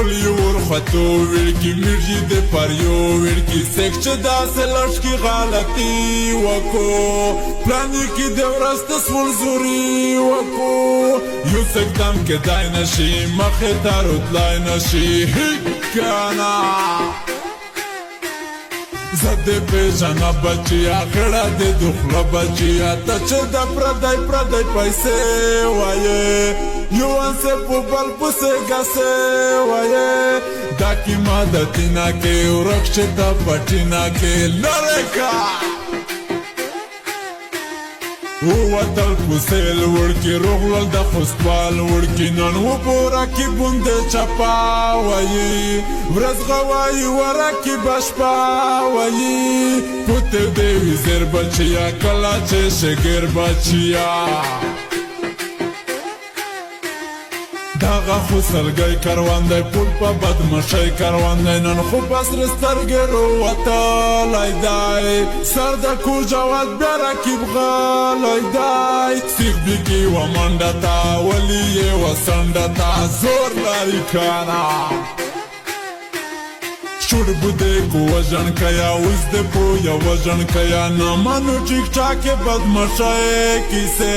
ټول یو ورخطو وړکي میرجي د پریو وړکي سیک چې داسې لشکي غلطي وکړو پلانې کې د ورځ تصور زوري وکړو یو سکدم کېدای نشي مخې ته راتلی نشي کنه زه دې پېژنه بچیا خړه دې د خوله بچیا ته چې د پردی پیسې وایې یو انسې په بل پسې ګسې وایې دا کیما د تینا کې ورک چې د پټینا کې لرې کا ووتل پسیل وړکي روغلل د خوستوال وړکي نن وګوره کې بوندې چپا وایي ورځ غوایي وره کې بشپا وایي پوتې دې وي زیر بچیا کله چې شګیر بچیا داغه خو سلګی کروان دی پول په بدمشۍ کروان دی نن خو په سره سترګې روتلی دی سر د کوجواد بیا رکیب غلی دی سیخ بیګي و منډه ته ولي یې و څنډه ته زور لري کنه شوړ بودې کو وژن کیا اوس دې پو یا وژن کیا نه مانو ټیک ټاک بدمشۍ کیسه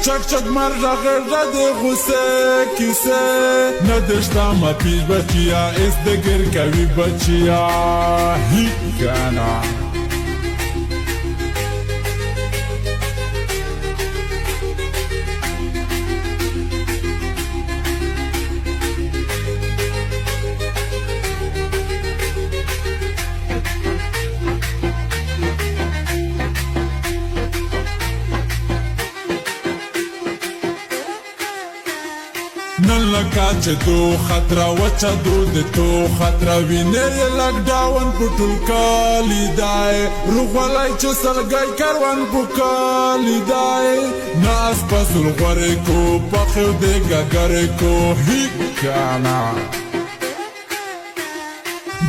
چک چک مر غړ دې غوسه کیسه نه دشتا ما پیش بچیا اس دې ګر کوي بچیا هی کنه نن لکه چې دو خطره وچه دو د تو خطره وینې یې لاکډاون په ټول کالي دی روغولی چې سلګی کروان په کالي دی نه اسپسول غورې کو پخیو د ګګرې کو هی کنه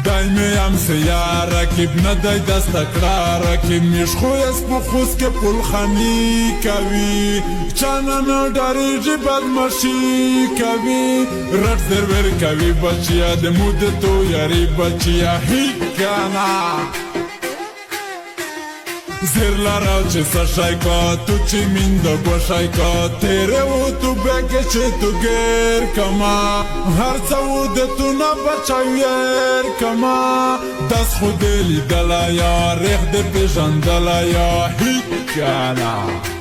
دایمه هم سیا رکیب نه دی دست کړه رکیب میش خو یې په خوست کې پل خانی کوي چانه نه ډارېږي بدمشي کوي رټ سرور کوي بچیا د مود تو یاري بچیا هی کنه زیر لراو چې سشای کا تو چې میند گوشای کا تیره و تو بگه چې تو گیر کما هر څه و د تو نه بچاویر کما دست خود لیدلا یا ریخ د پیژندلا یا هی کنه